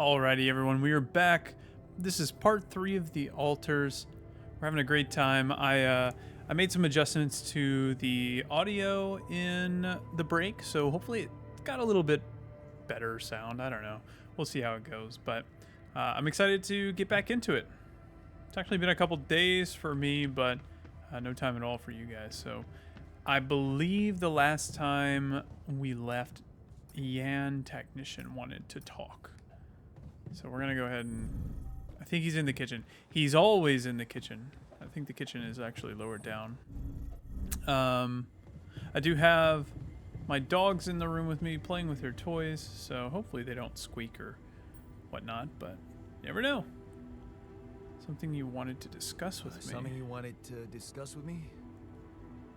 Alrighty, everyone, we are back. This is part 3 of the altars. We're having a great time. I made some adjustments to the audio in the break, so hopefully it got a little bit better sound. I don't know. We'll see how it goes, but I'm excited to get back into it. It's actually been a couple days for me, but no time at all for you guys. So I believe the last time we left, Yan Technician wanted to talk. So we're going to go ahead and... I think he's in the kitchen. He's always in the kitchen. I think the kitchen is actually lower down. I do have my dogs in the room with me playing with their toys, so hopefully they don't squeak or whatnot, but you never know. Something you wanted to discuss with me. Something you wanted to discuss with me?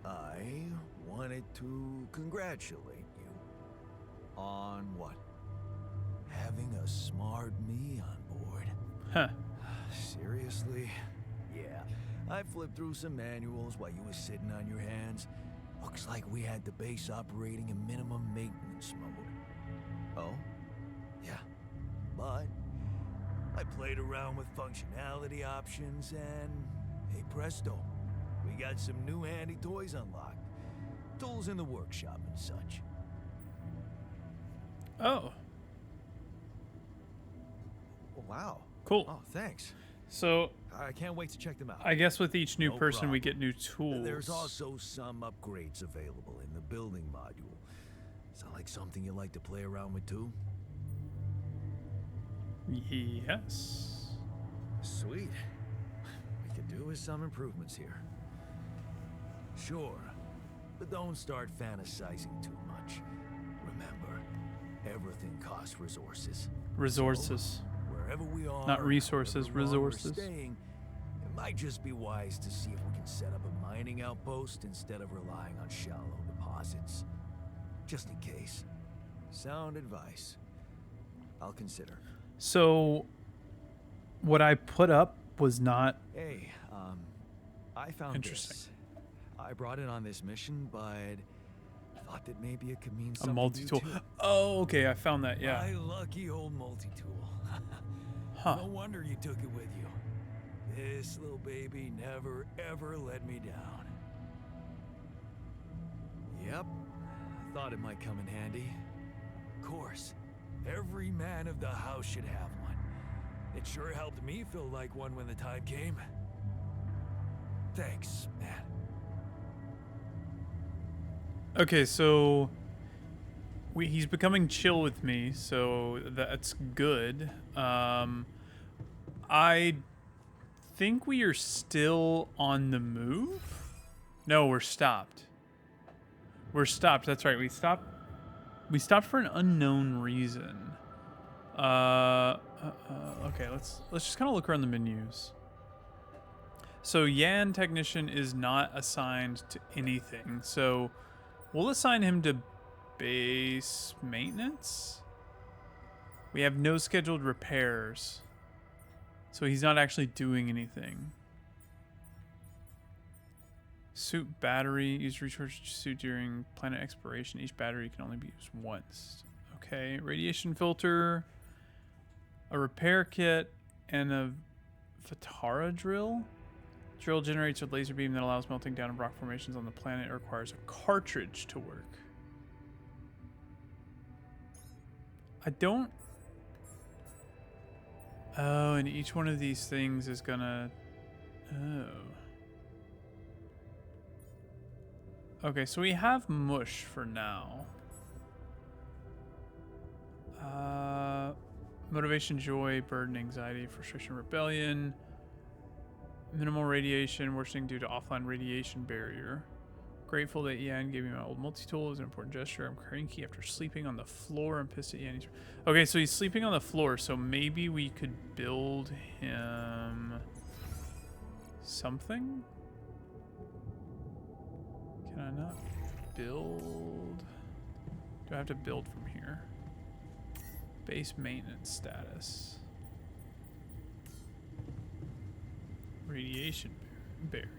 I wanted to congratulate you. On what? Having a smart me on board. Huh. Seriously? Yeah. I flipped through some manuals while you were sitting on your hands. Looks like we had the base operating in minimum maintenance mode. Oh? Yeah. But I played around with functionality options and, hey presto, we got some new handy toys unlocked. Tools in the workshop and such. Oh. Oh, wow. Cool. Oh, thanks. So I can't wait to check them out. I guess with each new No person we problem. get new tools. There's also some upgrades available in the building module. Sound like something you like to play around with too? Yes. Sweet. We could do with some improvements here. Sure, but don't start fantasizing too much. Remember, everything costs resources. Resources. Wherever we are, Not resources, however long we're resources. staying, it might just be wise to see if we can set up a mining outpost instead of relying on shallow deposits. Just in case. Sound advice. I'll consider. So what I put up was not Hey, I found Interesting. this. I brought it on this mission, but thought that maybe it could mean a something multi-tool. to you too. Oh, okay, I found that, yeah. My lucky old multi-tool. Huh. No wonder you took it with you. This little baby never ever let me down. Yep, thought it might come in handy. Of course, every man of the house should have one. It sure helped me feel like one when the time came. Thanks, man. Okay, so he's becoming chill with me, so that's good. I think we are still on the move. No, we're stopped. We're stopped. That's right. We stopped. We stopped for an unknown reason. Okay, let's just kind of look around the menus. So Yan Technician is not assigned to anything. So we'll assign him to base maintenance. We have no scheduled repairs. So he's not actually doing anything. Suit battery. Use recharge suit during planet exploration. Each battery can only be used once. Okay. Radiation filter. A repair kit. And a Vatara drill. Drill generates a laser beam that allows melting down of rock formations on the planet. It requires a cartridge to work. I don't... Oh, and each one of these things is gonna... Oh. Okay, so we have mush for now. Motivation, joy, burden, anxiety, frustration, rebellion. Minimal radiation, worsening due to offline radiation barrier. Grateful that Yan gave me my old multi-tool. It was an important gesture. I'm cranky after sleeping on the floor. I'm pissed at Yan. Okay, so he's sleeping on the floor, so maybe we could build him something? Can I not build? Do I have to build from here? Base maintenance status. Radiation barrier.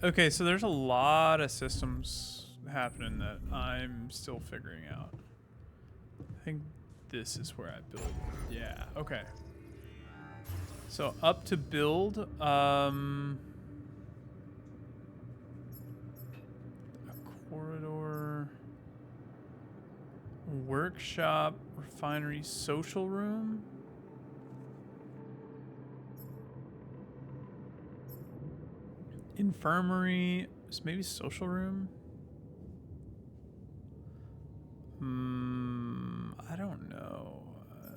Okay, so there's a lot of systems happening that I'm still figuring out. I think this is where I build. Yeah, okay. So up to build, a corridor, workshop, refinery, social room. Infirmary, maybe social room. I don't know.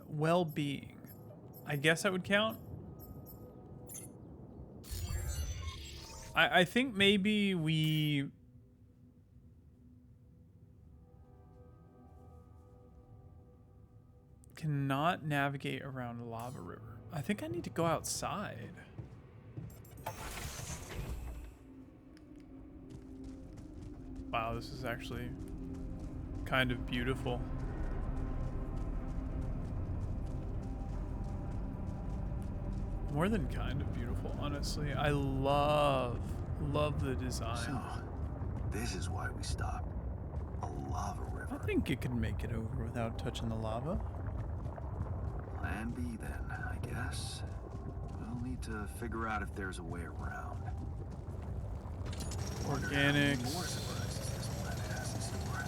Well-being. I guess that would count. I think maybe we cannot navigate around a lava river. I think I need to go outside. Wow, this is actually kind of beautiful. More than kind of beautiful, honestly. I love the design. So, this is why we stopped. A lava river. I think it can make it over without touching the lava. Plan B then, I guess. We'll need to figure out if there's a way around. Organics. More surprises this planet has in store.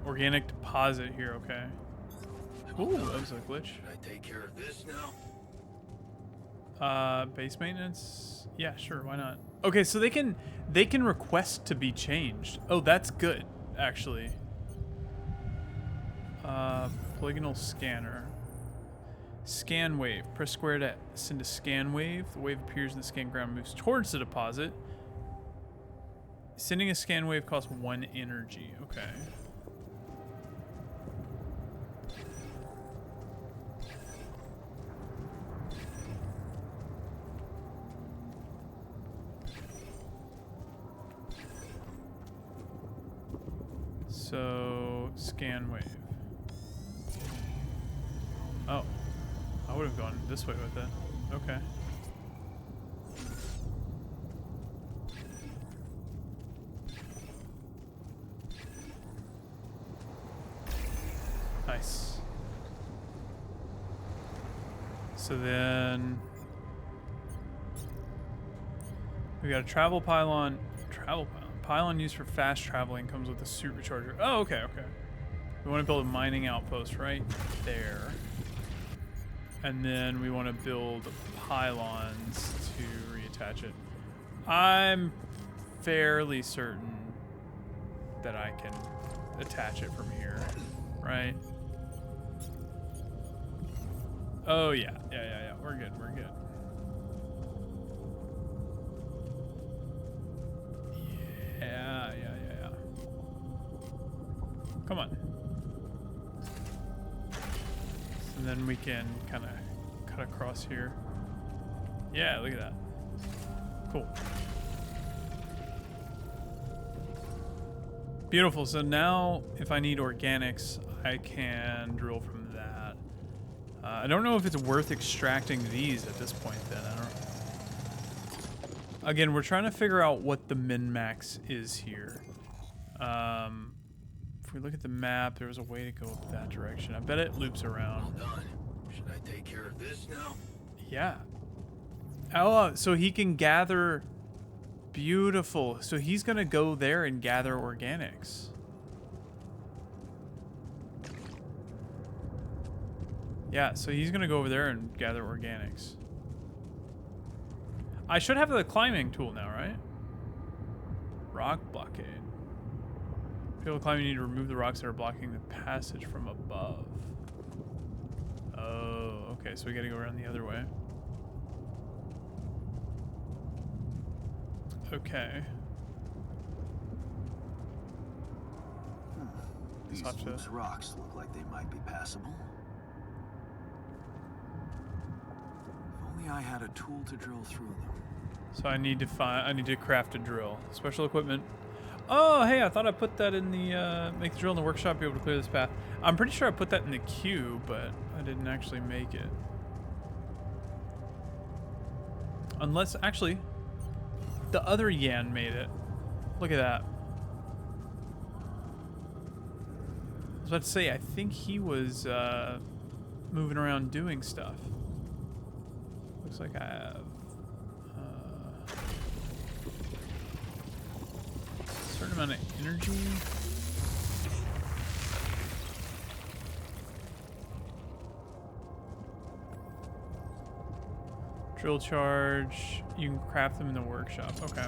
Organic deposit here, okay. Ooh, that was a glitch. Should I take care of this now? Base maintenance? Yeah, sure, why not? Okay, so they can request to be changed. Oh, that's good, actually. Polygonal scanner. Scan wave. Press square to send a scan wave. The wave appears in the scan ground, moves towards the deposit. Sending a scan wave costs 1 energy. Okay. So, scan wave. Oh, I would have gone this way with it. Okay. Nice. So then we got a travel pylon. Pylon used for fast traveling, comes with a suit recharger. Oh, okay, okay. We want to build a mining outpost right there. And then we want to build pylons to reattach it. I'm fairly certain that I can attach it from here, right? Oh, yeah. Yeah. We're good. Yeah. Come on. And then we can kind of cut across here. Yeah, look at that. Cool. Beautiful. So now if I need organics, I can drill from that. I don't know if it's worth extracting these at this point then. I don't. Again, we're trying to figure out what the min-max is here. If we look at the map, there was a way to go up that direction. I bet it loops around. Well done. Should I take care of this now? Yeah. Oh, so he can gather. Beautiful. So he's going to go there and gather organics. Yeah, so he's going to go over there and gather organics. I should have the climbing tool now, right? Rock blockade. To be able to climb, you need to remove the rocks that are blocking the passage from above. Oh, okay, so we gotta go around the other way. Okay. These loose rocks look like they might be passable. If only I had a tool to drill through them. So I need to craft a drill. Special equipment. Oh, hey, I thought I put that in the, make the drill in the workshop, be able to clear this path. I'm pretty sure I put that in the queue, but I didn't actually make it. Unless, actually, the other Yan made it. Look at that. was about to say, I think he was moving around doing stuff. Looks like I have a certain amount of energy. Drill charge. You can craft them in the workshop. Okay.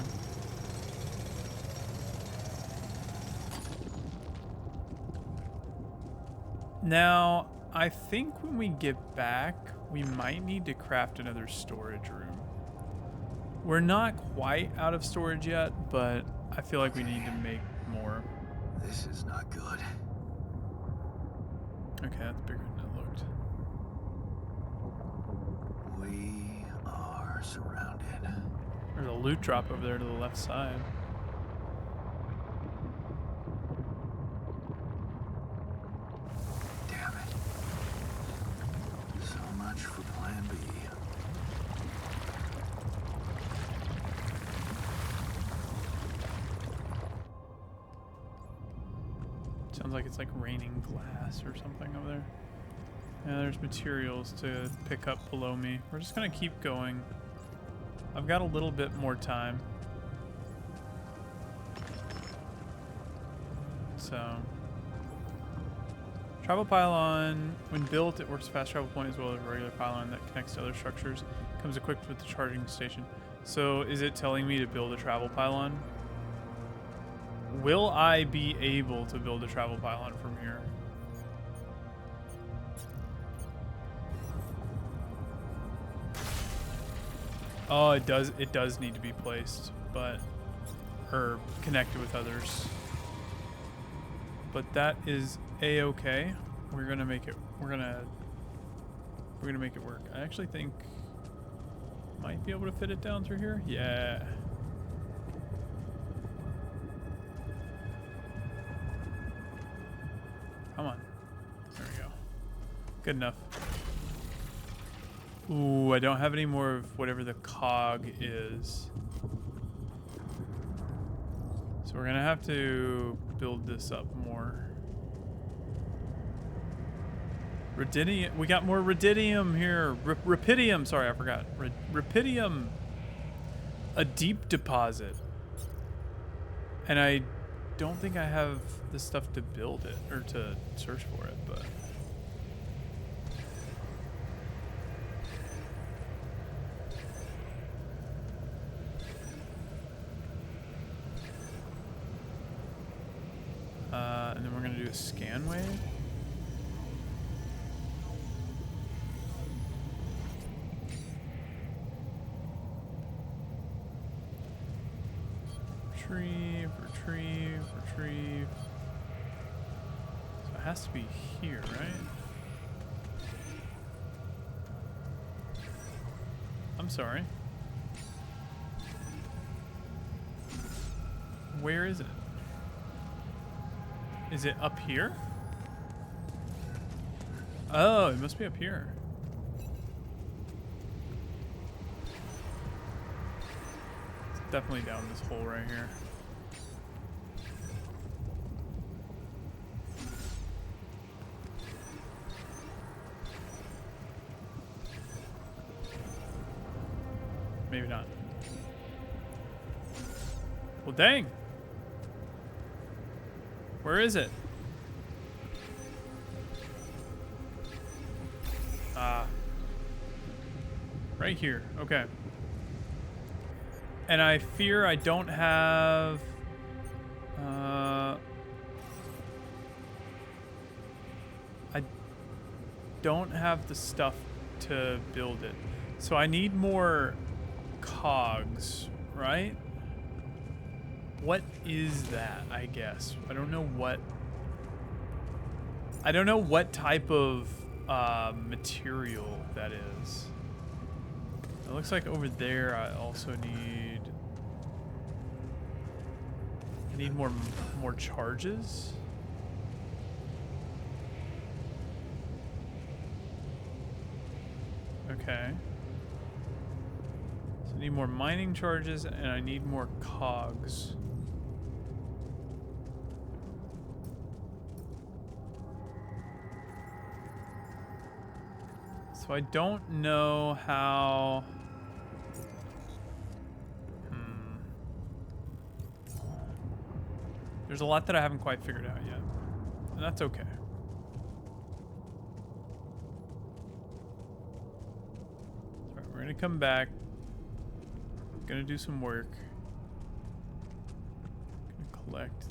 Now, I think when we get back, we might need to craft another storage room. We're not quite out of storage yet, but I feel like we need to make more. This is not good. Okay, that's bigger than it looked. We are surrounded. There's a loot drop over there to the left side. Damn it. So much for plan B. Sounds like it's like raining glass or something over there. Yeah, there's materials to pick up below me. We're just gonna keep going. I've got a little bit more time. So, travel pylon, when built, it works fast travel point as well as a regular pylon that connects to other structures. Comes equipped with the charging station. So, is it telling me to build a travel pylon? Will I be able to build a travel pylon from here? Oh, it does. It does need to be placed, but or connected with others. But that is a-okay. We're gonna make it. We're gonna make it work. I actually think might be able to fit it down through here. Yeah. Come on. There we go. Good enough. Ooh, I don't have any more of whatever the cog is. So we're gonna have to build this up more. Rudidium. We got more rudidium here. Rapidium. Sorry, I forgot. Rapidium. A deep deposit. And I don't think I have the stuff to build it or to search for it, but. And then we're gonna do a scan wave. Retrieve, retrieve, retrieve. So it has to be here, right? I'm sorry. Where is it? Is it up here? Oh, it must be up here. It's definitely down this hole right here. Maybe not. Well, dang. Where is it? Ah. Right here. Okay. And I fear I don't have... I don't have the stuff to build it. So I need more cogs, right? What is that, I guess? I don't know what type of material that is. It looks like over there I also need more charges. Okay. So I need more mining charges and I need more cogs. So I don't know how... There's a lot that I haven't quite figured out yet. And that's okay. Alright, we're gonna come back. Gonna do some work. Gonna collect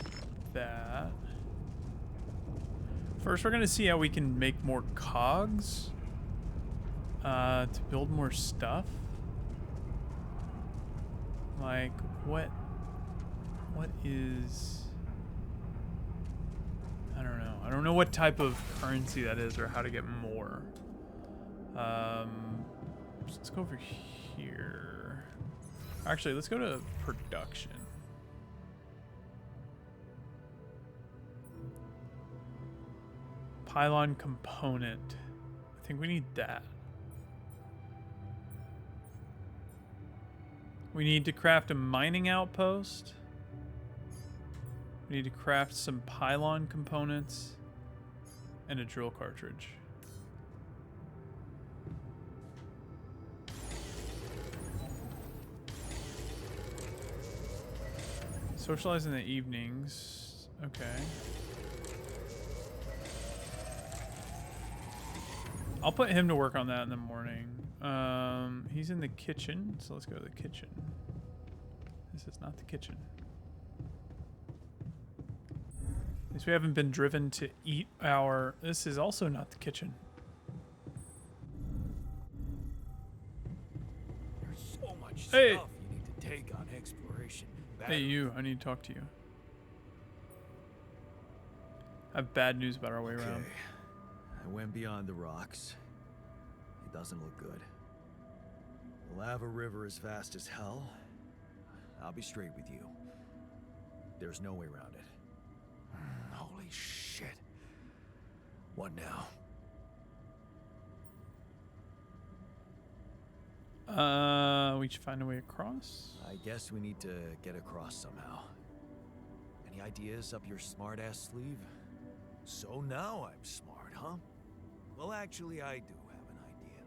that. First, we're gonna see how we can make more cogs to build more stuff. Like, what is... I don't know. I don't know what type of currency that is or how to get more. Let's go over here. Actually, let's go to production. Pylon component. I think we need that. We need to craft a mining outpost. We need to craft some pylon components and a drill cartridge. Socialize in the evenings. Okay. I'll put him to work on that in the morning. He's in the kitchen, so let's go to the kitchen. This is not the kitchen. At least we haven't been driven to eat our... This is also not the kitchen. There's so much Hey. stuff you need to take on exploration. Hey, you. I need to talk to you. I have bad news about our way around. I went beyond the rocks. It doesn't look good. The lava river is fast as hell. I'll be straight with you. There's no way around it. Holy shit. What now? We should find a way across. I guess we need to get across somehow. Any ideas up your smart-ass sleeve? So now I'm smart, huh? Well, actually, I do have an idea.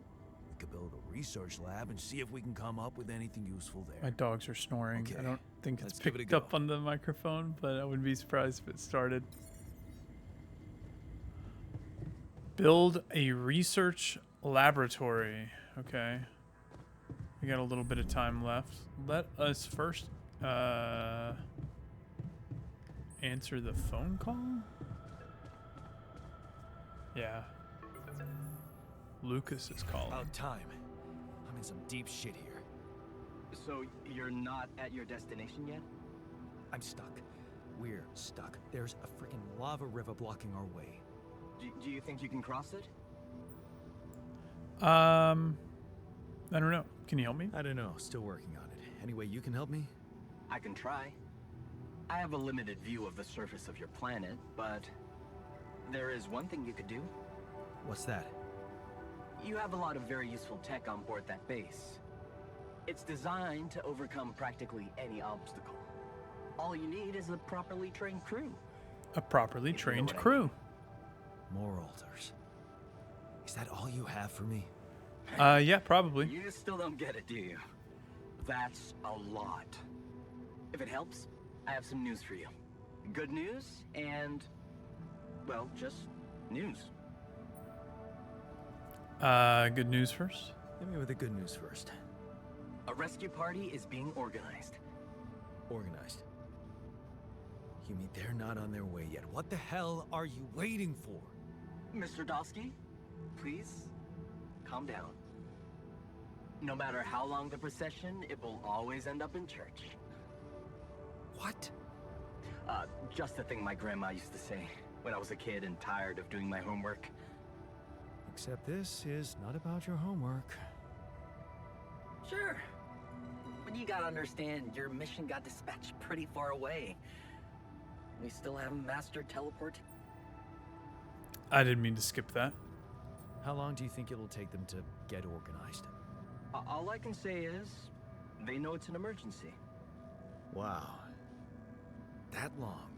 We could build a research lab and see if we can come up with anything useful there. My dogs are snoring. Okay, I don't think it's let's give it a picked up go. on the microphone, but I wouldn't be surprised if it started. Build a research laboratory. Okay. We got a little bit of time left. Let us first answer the phone call? Yeah. Lucas is calling. About time. I'm in some deep shit here. So you're not at your destination yet? I'm stuck. We're stuck. There's a freaking lava river blocking our way. Do you think you can cross it? I don't know. Can you help me? I don't know. Still working on it. Anyway, you can help me? I can try. I have a limited view of the surface of your planet, but there is one thing you could do. What's that? You have a lot of very useful tech on board that base. It's designed to overcome practically any obstacle. All you need is a properly trained crew. A properly If you know trained what I crew. More altars. Is that all you have for me? Yeah, probably. You still don't get it, do you? That's a lot. If it helps, I have some news for you. Good news and, well, just news. Good news first. Hit me with the good news first. A rescue party is being organized. Organized. You mean they're not on their way yet? What the hell are you waiting for? Mr. Dosky, please calm down. No matter how long the procession, it will always end up in church. What? Just the thing my grandma used to say when I was a kid and tired of doing my homework. Except this is not about your homework. Sure. But you gotta understand, your mission got dispatched pretty far away. We still haven't mastered teleport. I didn't mean to skip that. How long do you think it'll take them to get organized? All I can say is, they know it's an emergency. Wow. That long?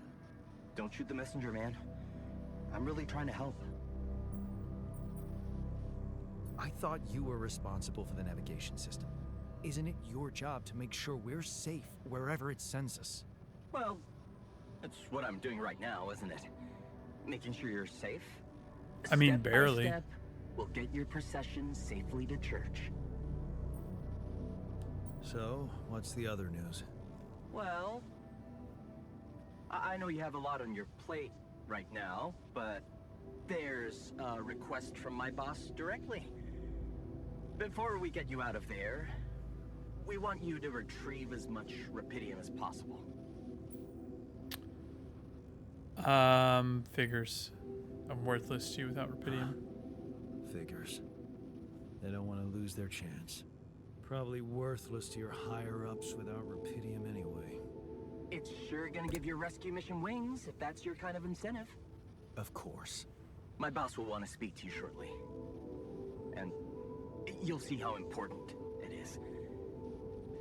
Don't shoot the messenger, man. I'm really trying to help. I thought you were responsible for the navigation system. Isn't it your job to make sure we're safe wherever it sends us? Well, that's what I'm doing right now, isn't it? Making sure you're safe. I mean, Step by barely. step, we'll get your procession safely to church. So, what's the other news? Well, I know you have a lot on your plate right now, but there's a request from my boss directly. Before we get you out of there, we want you to retrieve as much Rapidium as possible. Figures. I'm worthless to you without Rapidium. Figures. They don't want to lose their chance. Probably worthless to your higher-ups without Rapidium anyway. It's sure gonna give your rescue mission wings, if that's your kind of incentive. Of course. My boss will want to speak to you shortly. And you'll see how important it is.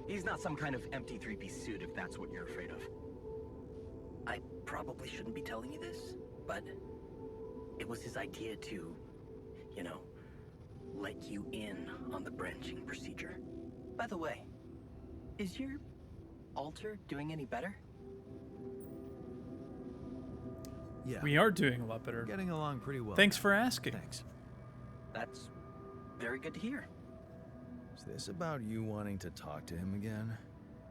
He's not some kind of empty three-piece suit if that's what you're afraid of. I probably shouldn't be telling you this, but it was his idea to, you know, let you in on the branching procedure. By the way, is your altar doing any better? Yeah. We are doing a lot better. Getting along pretty well. Thanks now. for asking. Thanks. That's very good to hear. Is this about you wanting to talk to him again?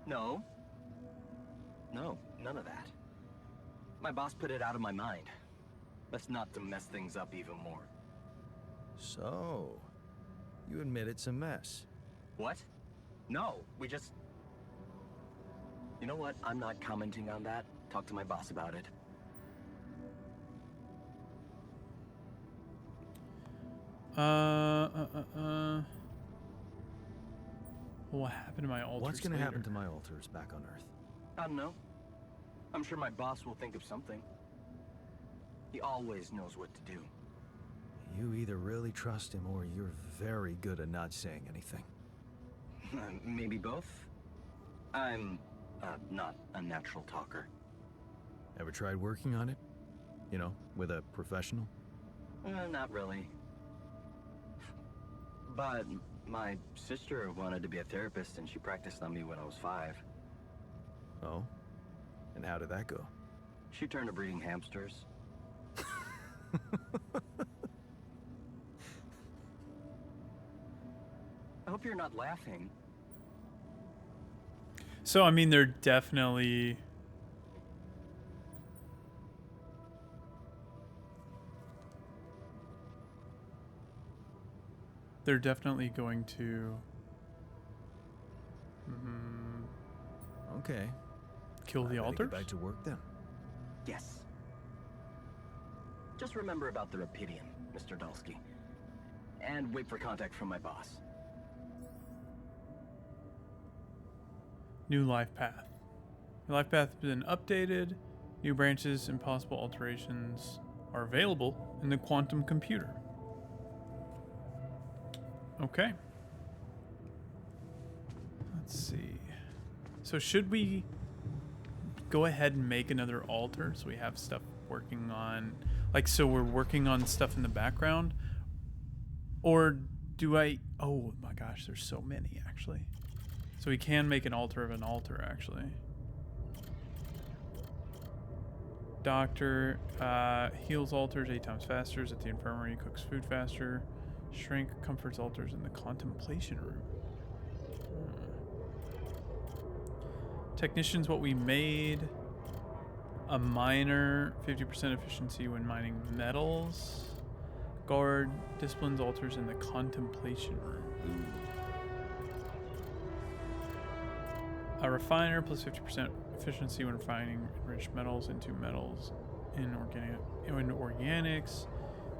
No. No, none of that. My boss put it out of my mind. That's not to mess things up even more. So, you admit it's a mess. What? No, we just... You know what? I'm not commenting on that. Talk to my boss about it. What happened to my altars? What's gonna later? happen to my altars back on Earth? I don't know. I'm sure my boss will think of something. He always knows what to do. You either really trust him or you're very good at not saying anything. Maybe both. I'm not a natural talker. Ever tried working on it? You know, with a professional? Not really. But my sister wanted to be a therapist and she practiced on me when I was 5. Oh? And how did that go? She turned to breeding hamsters. I hope you're not laughing. So, I mean, they're definitely... They're definitely going to... Okay. kill the I better altars? get back to work then. Yes. Just remember about the Rapidium, Mr. Dulski. And wait for contact from my boss. New life path. Your life path has been updated. New branches and possible alterations are available in the quantum computer. Okay. Let's see. So should we go ahead and make another altar so we have stuff working on, like, so we're working on stuff in the background? Or do I, oh my gosh, there's so many actually. So we can make an altar of an altar actually. Doctor heals altars 8 times faster, is at the infirmary, cooks food faster. Shrink comforts altars in the contemplation room. Technicians, what we made. A miner, 50% efficiency when mining metals. Guard disciplines altars in the contemplation room. A refiner, plus 50% efficiency when refining enriched metals into metals in organics.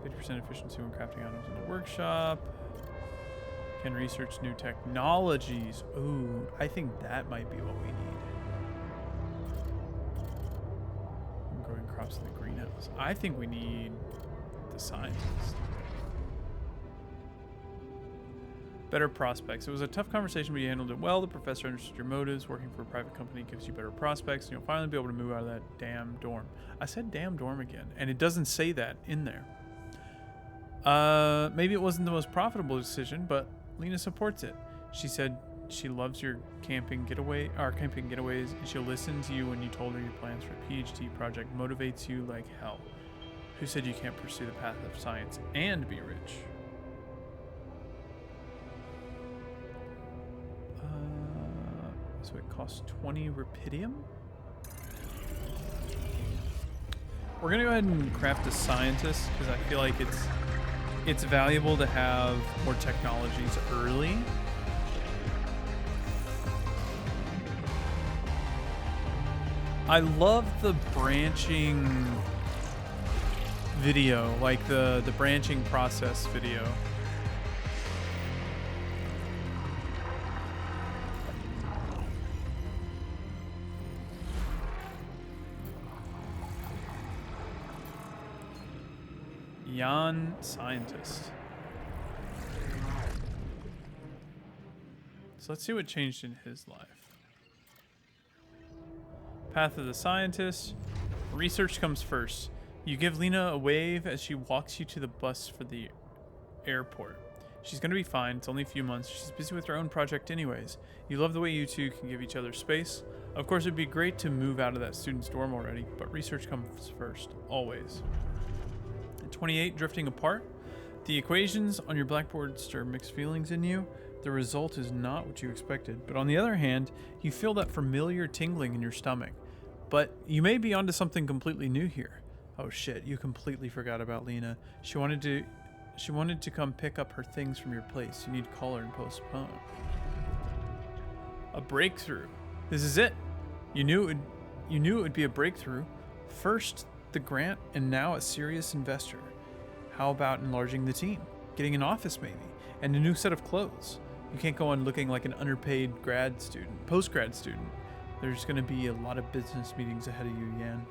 50% efficiency when crafting items in the workshop. Can research new technologies. Ooh, I think that might be what we need. Growing crops in the greenhouse. I think we need the scientist. Better prospects. It was a tough conversation, but you handled it well. The professor understood your motives. Working for a private company gives you better prospects, and you'll finally be able to move out of that damn dorm. I said damn dorm again, and it doesn't say that in there. Maybe it wasn't the most profitable decision, but Lena supports it. She said she loves your camping getaways, and she'll listen to you when you told her your plans for a PhD project motivates you like hell. Who said you can't pursue the path of science and be rich? So it costs 20 rupidium? We're gonna go ahead and craft a scientist because I feel like it's valuable to have more technologies early. I love the branching video, like the branching process video. Jan scientist. So let's see what changed in his life. Path of the scientist. Research comes first. You give Lena a wave as she walks you to the bus for the airport. She's gonna be fine. It's only a few months. She's busy with her own project anyways. You love the way you two can give each other space. Of course, it'd be great to move out of that student's dorm already, but research comes first, always. 28, drifting apart. The equations on your blackboard stir mixed feelings in you. The result is not what you expected, but on the other hand, you feel that familiar tingling in your stomach. But you may be onto something completely new here. Oh shit, you completely forgot about Lena. She wanted to come pick up her things from your place. You need to call her and postpone. A breakthrough. This is it. You knew it would be a breakthrough. First the grant, and now a serious investor. How about enlarging the team? Getting an office maybe, and a new set of clothes. You can't go on looking like an underpaid postgrad student. There's going to be a lot of business meetings ahead of you, Yan.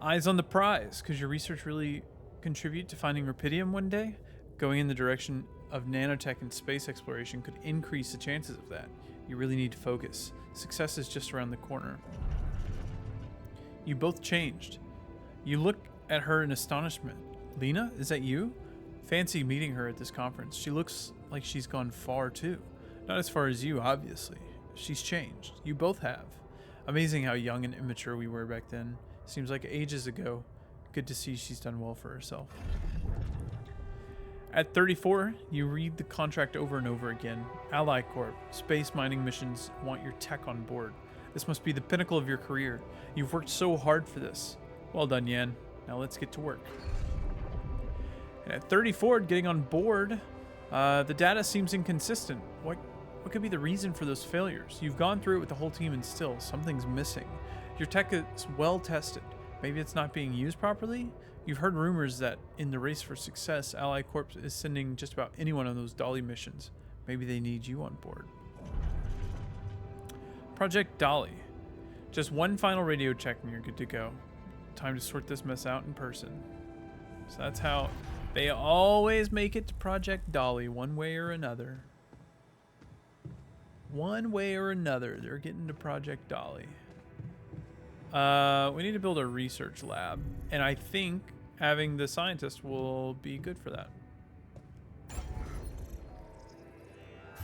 Eyes on the prize. Could your research really contribute to finding rupidium one day? Going in the direction of nanotech and space exploration could increase the chances of that. You really need to focus. Success is just around the corner. You both changed. You look at her in astonishment. Lena, is that you? Fancy meeting her at this conference. She looks like she's gone far too. Not as far as you, obviously. She's changed. You both have. Amazing how young and immature we were back then. Seems like ages ago. Good to see she's done well for herself. At 34, you read the contract over and over again. Ally Corp. Space mining missions want your tech on board. This must be the pinnacle of your career. You've worked so hard for this. Well done, Yan. Now let's get to work. And at 34, getting on board, the data seems inconsistent. What could be the reason for those failures? You've gone through it with the whole team and still something's missing. Your tech is well tested. Maybe it's not being used properly? You've heard rumors that in the race for success, Ally Corp is sending just about anyone on those Dolly missions. Maybe they need you on board. Project Dolly. Just one final radio check and you're good to go. Time to sort this mess out in person. So that's how they always make it to Project Dolly, one way or another. One way or another, they're getting to Project Dolly. We need to build a research lab, and I think having the scientist will be good for that.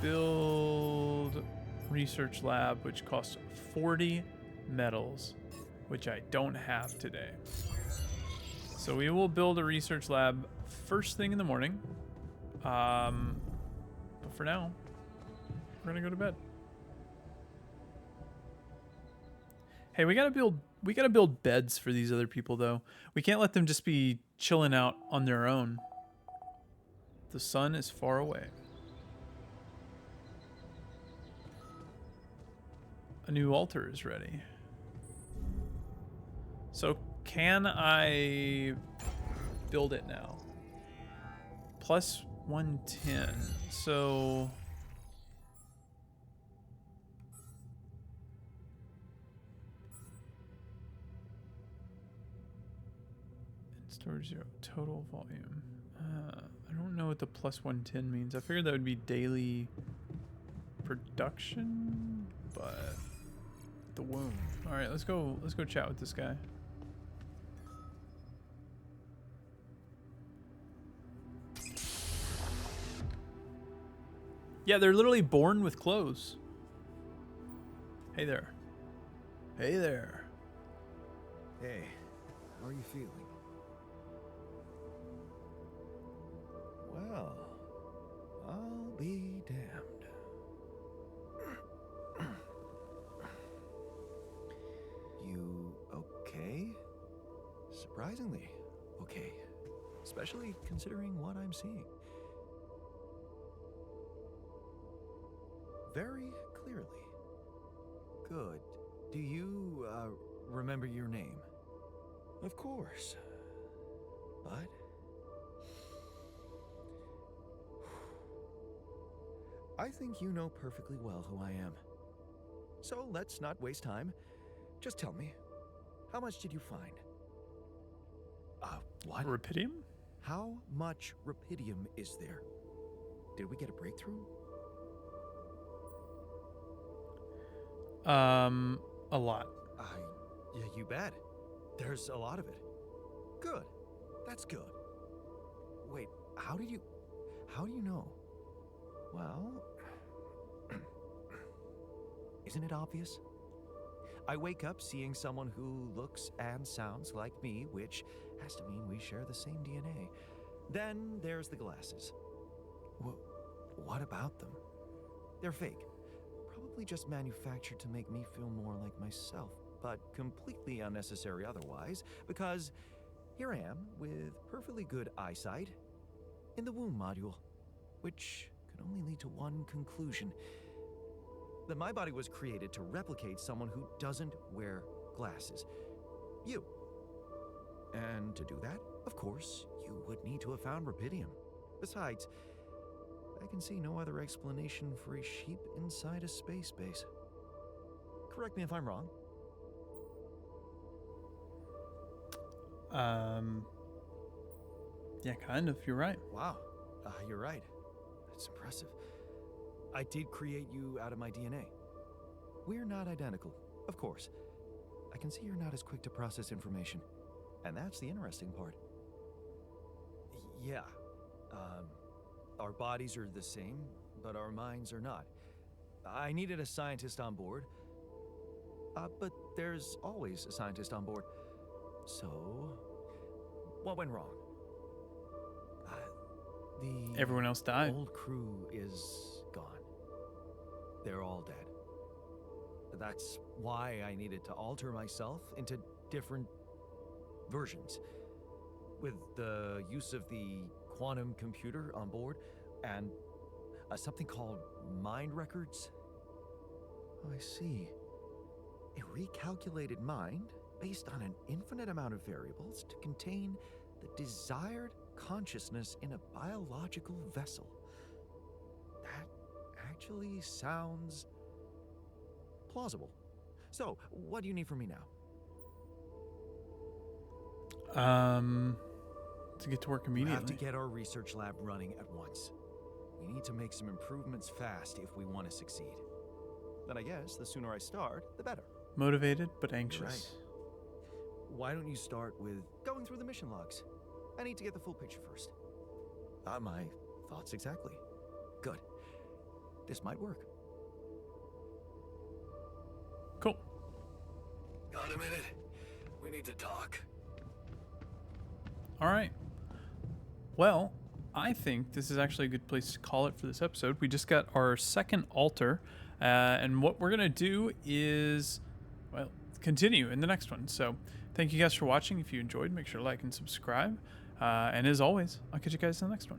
Build research lab, which costs 40 metals, which I don't have today. So we will build a research lab first thing in the morning. But for now, we're gonna go to bed. Hey, we gotta build beds for these other people though. We can't let them just be chilling out on their own. The sun is far away. A new altar is ready. So can I build it now? Plus 110. So storage 0 total volume. I don't know what the plus 110 means. I figured that would be daily production, but the womb. All right, let's go chat with this guy. Yeah, they're literally born with clothes. Hey there. Hey there. Hey, how are you feeling? Well, I'll be damned. You okay? Surprisingly okay. Especially considering what I'm seeing. Very clearly. Good. Do you, remember your name? Of course. But... I think you know perfectly well who I am. So let's not waste time. Just tell me, how much did you find? What? Rapidium? How much Rapidium is there? Did we get a breakthrough? A lot. Yeah, you bet. There's a lot of it. Good. That's good. Wait, how do you know? Well, isn't it obvious? I wake up seeing someone who looks and sounds like me, which has to mean we share the same DNA. Then there's the glasses. What about them? They're fake. Probably just manufactured to make me feel more like myself, but completely unnecessary otherwise, because here I am with perfectly good eyesight in the womb module, which can only lead to one conclusion: that my body was created to replicate someone who doesn't wear glasses. You. And to do that, of course, you would need to have found Rapidium. Besides, I can see no other explanation for a sheep inside a space base. Correct me if I'm wrong. Yeah, kind of. You're right. Wow, you're right. That's impressive. I did create you out of my DNA. We're not identical, of course. I can see you're not as quick to process information. And that's the interesting part. Yeah. Our bodies are the same, but our minds are not. I needed a scientist on board. But there's always a scientist on board. So, what went wrong? Everyone else died. The old crew is gone. They're all dead. That's why I needed to alter myself into different versions. With the use of the quantum computer on board and something called mind records. Oh, I see. A recalculated mind based on an infinite amount of variables to contain the desired consciousness in a biological vessel. That actually sounds plausible. So, what do you need from me now? To get to work We immediately. have to get our research lab running at once. We need to make some improvements fast if we want to succeed. Then I guess the sooner I start, the better. Motivated but anxious. Right. Why don't you start with going through the mission logs? I need to get the full picture first. My thoughts exactly. Good. This might work. Cool. Got a minute? We need to talk. All right. Well, I think this is actually a good place to call it for this episode. We just got our second altar, and what we're gonna do is, well, continue in the next one. So, thank you guys for watching. If you enjoyed, make sure to like and subscribe. And as always, I'll catch you guys in the next one.